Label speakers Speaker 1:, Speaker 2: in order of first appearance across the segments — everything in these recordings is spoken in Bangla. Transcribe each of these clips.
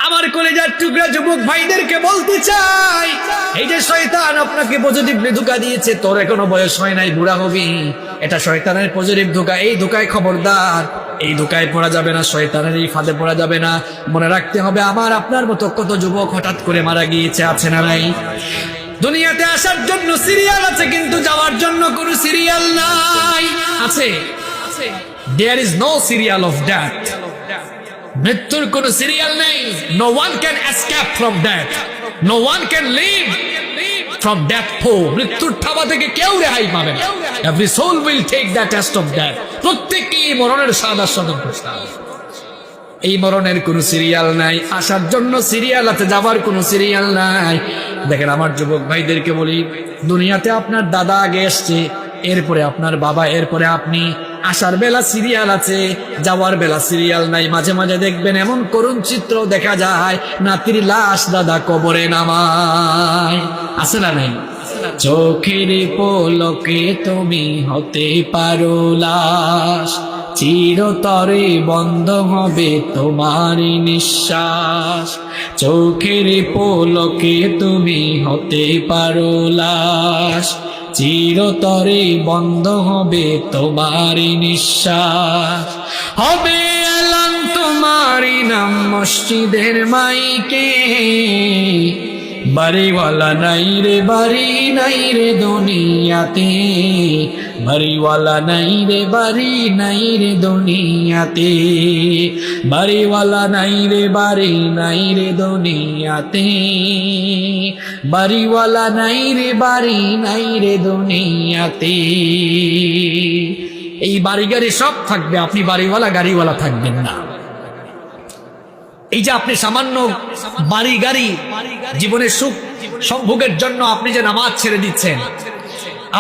Speaker 1: আমার কলেজার টুকরা যুবক ভাইদেরকে বলতে চাই, এই যে শয়তান আপনাকে পজিটিভলি ধোঁকা দিয়েছে, তোর এখনো বয়স হয় নাই, বুড়া হবি, এটা শয়তানের পজিটিভ ধোঁকা। এই ধোঁকায় খবরদার, এই ধোঁকায় পড়া যাবে না, শয়তানের এই ফাঁদে পড়া যাবে না। মনে রাখতে হবে, আমার আপনার মতো কত যুবক হঠাৎ করে মারা গিয়েছে, আছে না নাই? দুনিয়াতে আসার জন্য সিরিয়াল আছে, কিন্তু যাওয়ার জন্য কোনো সিরিয়াল নাই। আছে? There is no serial of death. মৃত্যুর কোন সিরিয়াল নেই। No one can escape from death. No one can live from death pool. মৃত্যুর থাবা থেকে কেউ রেহাই পাবে না। Every soul will take the test of death. প্রত্যেকই মরণের স্বাদ আস্বাদন করতে হবে। এই মরণের কোন সিরিয়াল নাই, আসার জন্য সিরিয়াল আছে, যাবার কোন সিরিয়াল নাই। দেখেন আমার যুবক ভাইদেরকে বলি, দুনিয়াতে আপনার দাদা আগে এসছে, এরপরে আপনার বাবা, এরপরে আপনি। আসার বেলা সিরিয়াল আছে, যাওয়ার বেলা সিরিয়াল নাই। মাঝে মাঝে দেখবেন এমন করুণ চিত্র দেখা যায়, নাতির লাশ দাদা কবরে নামায়, আছে না নাই? চোখের পলকে তুমি হতে পারো লাশ, চিরতরে বন্ধ হবে তোমার নিঃশ্বাস। চোখের পলকে তুমি হতে পারো লাশ, চিরতরে বন্ধ হবে তোমার নিঃশ্বাস। হবে এলান তোমারই নাম মসজিদের মাইকে, বাড়িওয়ালা নাই রে, বাড়ি নাই রে দুনিয়াতে, বাড়িওয়ালা নাই রে, বাড়ি নাই রে দুনিয়াতে, বাড়িওয়ালা নাই রে, বাড়ি নাই রে দুনিয়াতে, বাড়িওয়ালা নাই রে, বাড়ি নাই রে দুনিয়াতে। এই বাড়ি গাড়ি সব থাকবে, আপনি বাড়িওয়ালা গাড়িওয়ালা থাকবেন না। এই যে আপনি সামান্য বাড়ি গাড়ি, জীবনের সুখ সম্ভোগের জন্য আপনি যে নামাজ ছেড়ে দিচ্ছেন,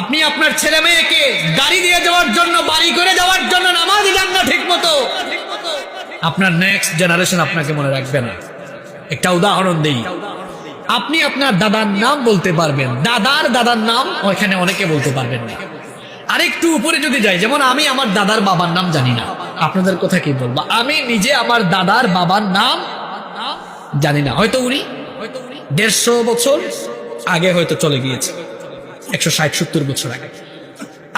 Speaker 1: আপনি আপনার ছেলে মেয়েকে গাড়ি দিয়ে যাওয়ার জন্য, বাড়ি করে যাওয়ার জন্য নামাজই যান না ঠিক মতো, আপনার নেক্সট জেনারেশন আপনাকে মনে রাখবে না। একটা উদাহরণ দেই, আপনি আপনার দাদার নাম বলতে পারবেন, দাদার নাম ওইখানে অনেকে বলতে পারবেন না। আরেকটু উপরে যদি যাই, যেমন আমি আমার দাদার বাবার নাম জানি না, আপনাদের কথা কি বলবো, আমি নিজে আমার দাদার বাবার নাম জানি না। হয়তো উনি 150 বছর আগে হয়তো চলে গিয়েছে, 160-70 বছর আগে।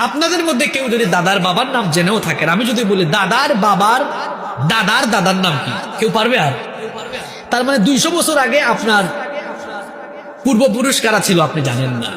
Speaker 1: আপনাদের মধ্যে কেউ যদি দাদার বাবার নাম জেনেও থাকেন, আমি যদি বলি দাদার বাবার দাদার নাম কি, কেউ পারবে? আর তার মানে 200 বছর আগে আপনার পূর্বপুরুষ কারা ছিল আপনি জানেন না।